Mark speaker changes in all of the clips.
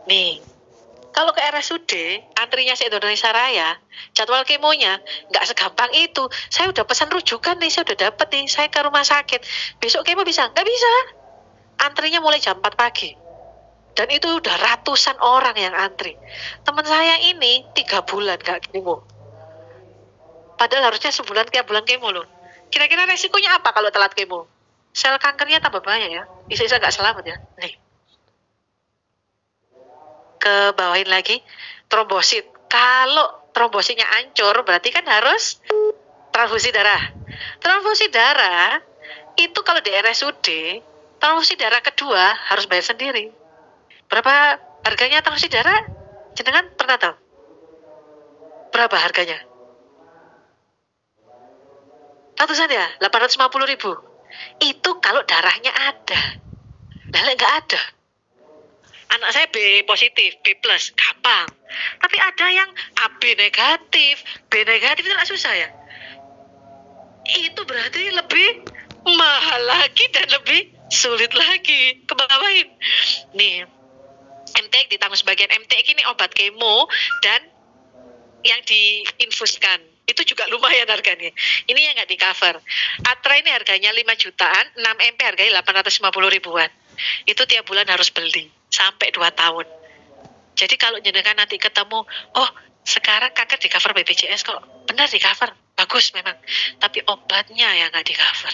Speaker 1: Nih, kalau ke RSUD, antrinya se-Indonesia Raya, jadwal kemonya nggak segampang itu. Saya udah pesan rujukan nih, saya udah dapet nih, saya ke rumah sakit. Besok kemo bisa? Nggak bisa. Antrinya mulai jam 4 pagi. Dan itu udah ratusan orang yang antri. Teman saya ini 3 bulan nggak kemo. Padahal harusnya sebulan tiap bulan kemo loh. Kira-kira resikonya apa kalau telat kemo? Sel kankernya tambah banyak ya. Bisa-bisa nggak selamat ya. Nih, ke bawahin lagi trombosit. Kalau trombositnya hancur berarti kan harus transfusi darah. Transfusi darah itu kalau di RSUD, transfusi darah kedua harus bayar sendiri. Berapa harganya transfusi darah? Jenengan pernah tahu? Berapa harganya? Ratusan ya? 850.000. Itu kalau darahnya ada. Nah, nggak ada. Anak saya B positif, B plus, gampang. Tapi ada yang AB negatif, B negatif itu nggak susah ya. Itu berarti lebih mahal lagi dan lebih sulit lagi. Kebawain. Nih, MTX ditanggung sebagian. MTX ini obat kemo dan yang diinfuskan. Itu juga lumayan harganya. Ini yang nggak di cover. Atra ini harganya 5 jutaan, 6 MP harganya 850 ribuan. Itu tiap bulan harus beli sampai 2 tahun. Jadi kalau jenengan nanti ketemu, oh sekarang kanker di cover BPJS kok, benar di cover, bagus memang. Tapi obatnya yang nggak di cover.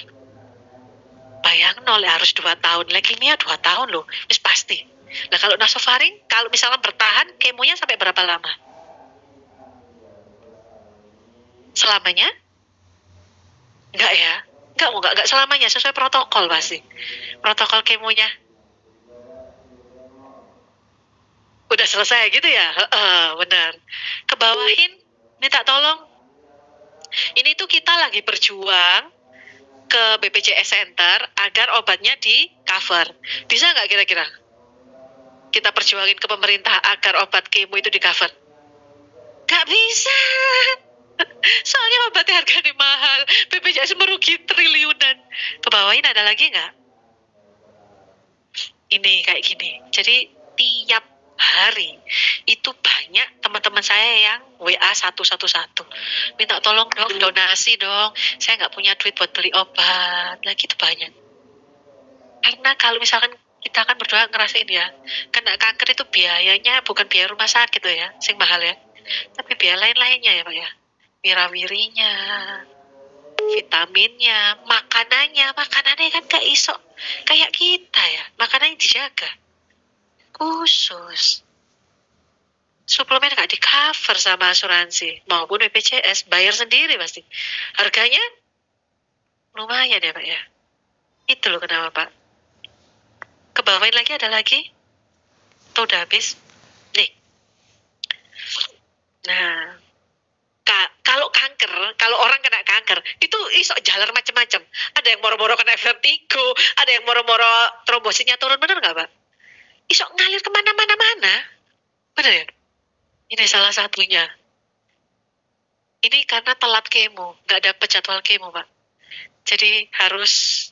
Speaker 1: Bayang nol harus 2 tahun, leukemia 2 tahun loh, itu pasti. Nah kalau nasofaring, kalau misalnya bertahan, kemonya sampai berapa lama? Selamanya? Enggak ya? Enggak selamanya, sesuai protokol pasti. Protokol kemonya udah selesai gitu ya? Benar. Kebawahin, minta tolong. Ini tuh kita lagi berjuang ke BPJS Center agar obatnya di cover. Bisa nggak kira-kira? Kita perjuangin ke pemerintah agar obat kemo itu di cover? Nggak bisa. Soalnya obatnya harganya mahal. BPJS merugi triliunan. Kebawahin ada lagi nggak? Ini kayak gini. Jadi tiap hari itu banyak teman-teman saya yang WA 111 minta tolong dong, donasi dong, saya nggak punya duit buat beli obat. Lagi itu banyak karena kalau misalkan kita kan berdoa ngerasain ya, kena kanker itu biayanya bukan biaya rumah sakit loh ya, sing mahal ya, tapi biaya lain-lainnya ya Pak ya, wirawirinya, vitaminnya, makanannya kan gak iso kayak kita ya, makanannya dijaga khusus. Suplemen nggak di cover sama asuransi maupun BPJS, bayar sendiri pasti. Harganya lumayan ya Pak ya. Itu loh kenapa Pak. Kebawain lagi ada lagi? Tuh udah habis. Nih. Nah, kalau kanker, kalau orang kena kanker, itu iso jalan macam-macam. Ada yang moro-moro kena vertigo, ada yang moro-moro trombositnya turun, bener nggak Pak? Iso ngalir kemana-mana. Bener ya? Ini salah satunya. Ini karena telat kemo, nggak dapet jadwal kemo Pak. Jadi harus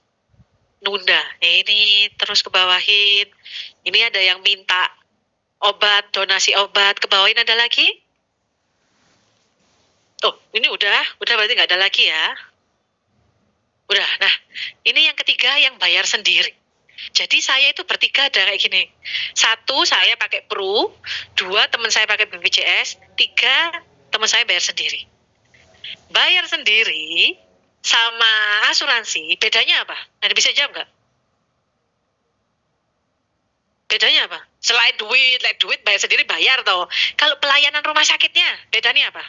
Speaker 1: nunda. Ini terus kebawahin. Ini ada yang minta obat, donasi obat. Kebawahin ada lagi? Oh, ini udah berarti nggak ada lagi ya. Udah, nah ini yang ketiga yang bayar sendiri. Jadi saya itu bertiga ada kayak gini. 1, saya pakai Pru. 2, teman saya pakai BPJS. 3, teman saya bayar sendiri. Bayar sendiri sama asuransi, bedanya apa? Ada bisa jawab nggak? Bedanya apa? Selain duit bayar sendiri bayar toh. Kalau pelayanan rumah sakitnya, bedanya apa?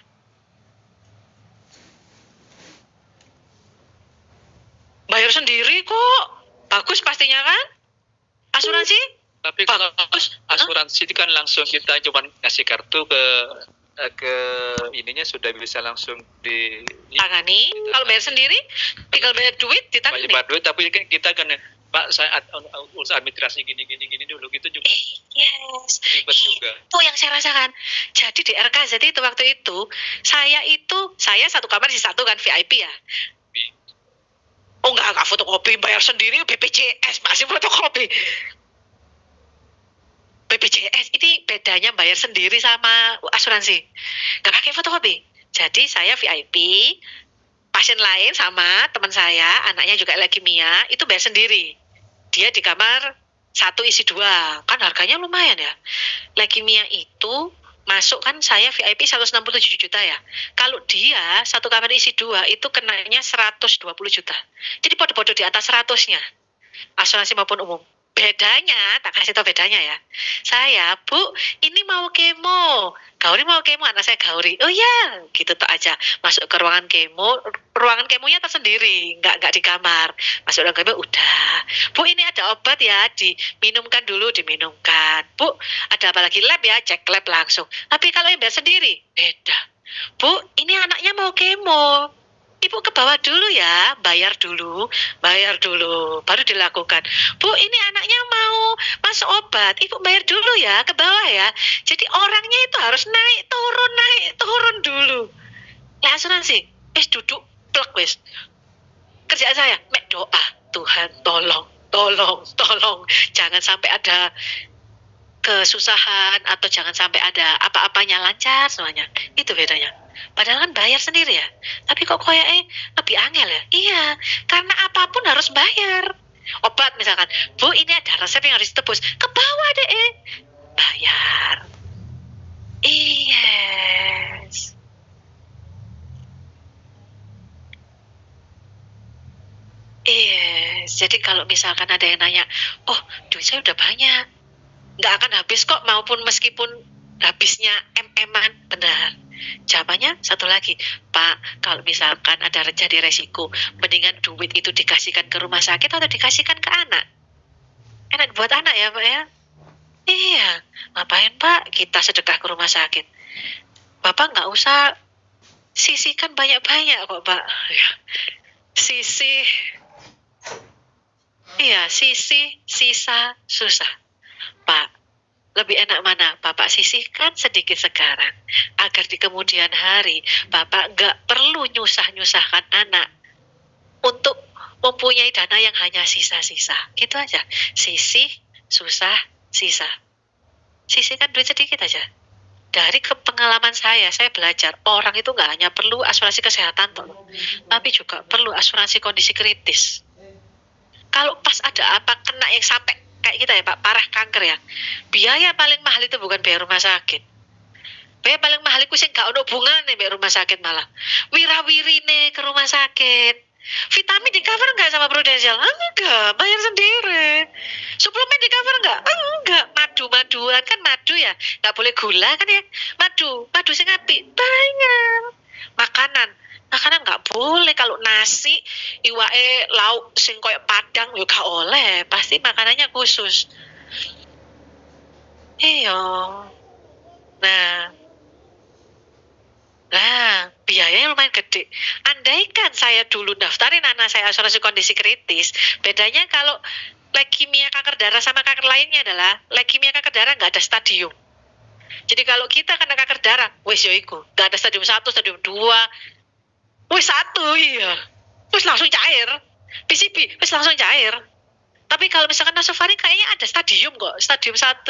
Speaker 1: Bayar sendiri kok. Bagus pastinya kan? Asuransi?
Speaker 2: Tapi kalau
Speaker 1: bagus.
Speaker 2: asuransi itu kan langsung kita cuma ngasih kartu ke ininya sudah bisa langsung
Speaker 1: ditangani. Kalau bayar sendiri, tinggal bayar duit ditangani.
Speaker 2: Bayar duit, tapi kita kan Pak saya urus administrasi gini dulu gitu juga.
Speaker 1: Yes.
Speaker 2: Ribet juga.
Speaker 1: Itu yang saya rasakan. Jadi di RKZ itu waktu itu saya satu kamar di satu kan VIP ya. Oh enggak fotokopi, bayar sendiri BPJS masih fotokopi. BPJS ini bedanya bayar sendiri sama asuransi. Nggak pakai fotokopi. Jadi saya VIP, pasien lain sama teman saya, anaknya juga leukemia, itu bayar sendiri. Dia di kamar 1 isi 2, kan harganya lumayan ya. Leukemia itu masuk kan saya VIP 167 juta ya. Kalau dia satu kamar isi 2 itu kenanya 120 juta. Jadi podo-podo di atas 100-nya. Asuransi maupun umum. Bedanya, tak kasih tau bedanya ya. Saya, Bu, ini mau kemo. Gauri mau kemo, anak saya Gauri. Oh ya, gitu tak aja. Masuk ke ruangan kemo, ruangan kemonya tersendiri, nggak di kamar. Masuk ruangan kemo, udah. Bu, ini ada obat ya, diminumkan dulu, diminumkan. Bu, ada apa lagi? Lab ya, cek lab langsung. Tapi kalau yang bayar sendiri, beda. Bu, ini anaknya mau kemo. Ibu ke bawah dulu ya, bayar dulu, baru dilakukan. Bu, ini anaknya mau masuk obat, ibu bayar dulu ya, ke bawah ya. Jadi orangnya itu harus naik turun dulu. Lah asuransi, duduk, plek wis. Kerjaan saya, mek doa, Tuhan tolong, jangan sampai ada kesusahan atau jangan sampai ada apa-apanya, lancar semuanya. Itu bedanya. Padahal kan bayar sendiri ya. Tapi kok koyaknya lebih angel ya? Iya, karena apapun harus bayar. Obat misalkan, Bu ini ada resep yang harus ditebus. Ke bawah deh, bayar. Yes. Yes. Jadi kalau misalkan ada yang nanya, oh duit saya udah banyak, nggak akan habis kok, maupun meskipun habisnya em-eman, benar. Jawabannya satu lagi, Pak, kalau misalkan ada jadi resiko, mendingan duit itu dikasihkan ke rumah sakit atau dikasihkan ke anak? Enak buat anak ya, Pak ya? Iya, ngapain Pak kita sedekah ke rumah sakit? Bapak nggak usah sisihkan banyak-banyak kok, Pak. Sisih, iya, sisa, susah. Pak, lebih enak mana? Bapak sisihkan sedikit sekarang, agar di kemudian hari Bapak nggak perlu nyusah-nyusahkan anak untuk mempunyai dana yang hanya sisa-sisa. Gitu aja. Sisih, susah, sisa. Sisihkan duit sedikit aja. Dari pengalaman saya belajar orang itu nggak hanya perlu asuransi kesehatan toh, tapi juga perlu asuransi kondisi kritis. Kalau pas ada apa kena yang sampai kayak kita ya Pak, parah kanker ya, biaya paling mahal itu bukan biaya rumah sakit. Biaya paling mahal itu sing gak ono hubungane mbek rumah sakit, malah wirawirine ke rumah sakit. Vitamin di cover nggak sama Prudential? Enggak, bayar sendiri. Suplemen di cover nggak? Enggak. Madu-maduan kan madu ya, nggak boleh gula kan ya. Madu sing apik bayar. Makanan nggak boleh. Kalau nasi iwake lauk sing koyo padang yo gak oleh, pasti makanannya khusus. Iya. Nah, biayanya lumayan gede. Andaikan saya dulu daftarin anak saya asuransi kondisi kritis, bedanya kalau leukemia kanker darah sama kanker lainnya adalah leukemia kanker darah nggak ada stadium. Jadi kalau kita kena kanker darah, wis yo iku, nggak ada stadium 1, stadium 2, wis 1 iya, wis langsung cair. PCB wis langsung cair. Tapi kalau misalkan nasofaring kayaknya ada stadium kok, stadium 1.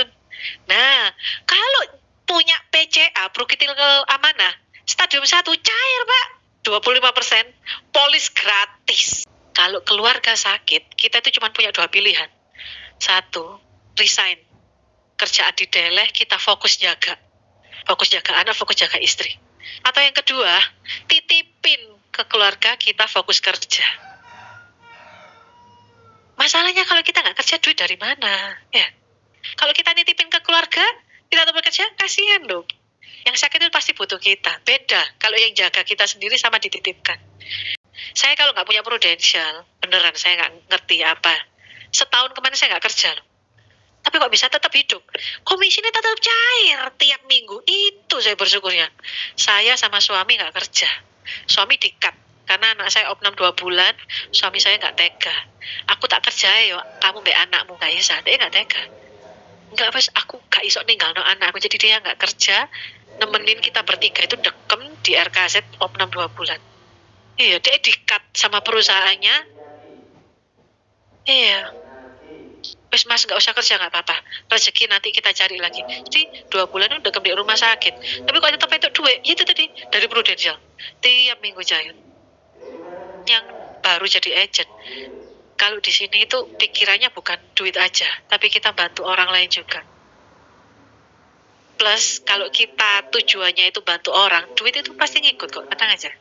Speaker 1: Nah, kalau punya PCA, Prokitil Amanah, stadium 1 cair Pak, 25%, polis gratis. Kalau keluarga sakit, kita itu cuma punya 2 pilihan. 1, resign, kerjaan dideleh, kita fokus jaga anak, fokus jaga istri. Atau yang kedua, titipin ke keluarga, kita fokus kerja. Masalahnya kalau kita nggak kerja, duit dari mana? Ya. Kalau kita nitipin ke keluarga, kita tetap bekerja, kasihan loh. Yang sakit itu pasti butuh kita. Beda kalau yang jaga kita sendiri sama dititipkan. Saya kalau nggak punya Prudential, beneran saya nggak ngerti apa. Setahun kemarin saya nggak kerja loh. Tapi kok bisa tetap hidup? Komisinya tetap cair tiap minggu. Itu saya bersyukurnya. Saya sama suami nggak kerja. Suami di-cut. Karena anak saya opnam 2 bulan, suami saya nggak tega. Aku tak kerja ya, kamu mbak anakmu nggak bisa. Dia nggak tega. Enggak pas aku gak iso ninggal no anakku, jadi dia nggak kerja, nemenin kita bertiga itu dekem di RKZ opnam 2 bulan. Iya, dia di-cut sama perusahaannya. Iya. wes mas nggak usah kerja nggak apa-apa, rezeki nanti kita cari lagi. Jadi 2 bulan udah di rumah sakit, tapi kok tetap itu duit, ya itu tadi dari Prudential tiap minggu cair. Yang baru jadi agent, kalau di sini itu pikirannya bukan duit aja, tapi kita bantu orang lain juga. Plus kalau kita tujuannya itu bantu orang, duit itu pasti ngikut kok, tenang aja.